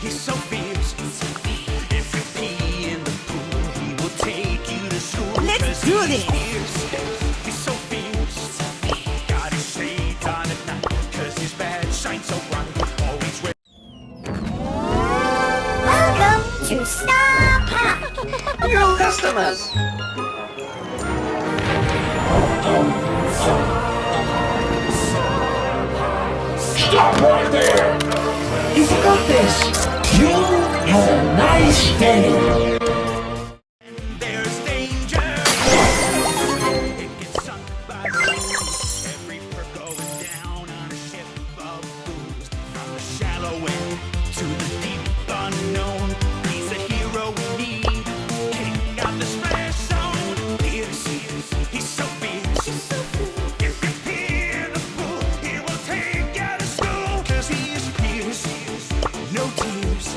He's so fierce. If you pee in the pool, he will take you to school. Let's do this. He's so fierce. Got his shades on at night, 'cause his badge shines so bright. Always wear. Welcome to Star Park. New customers. Stop right there! You forgot this! You have a nice day! There's danger. It gets sunk by the waves. Every perk going down on a ship of fools. From the shallow end to the deep unknown. He's the hero we need. King of the splash zone. Fierce. He's so fierce. If you pee in the pool, he will take you to school. 'Cause he is fierce. No tears.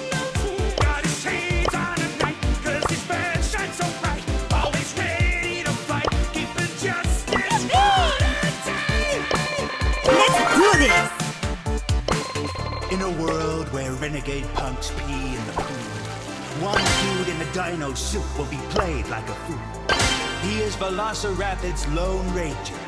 Got his shades on at night, 'cause his badge shines so bright. Always ready to fight, keeping justice watertight. Let's do this. In a world where renegade punks pee in the pool, one dude in a dino suit will be played like a fool. He is Velociraptor's Lone Ranger,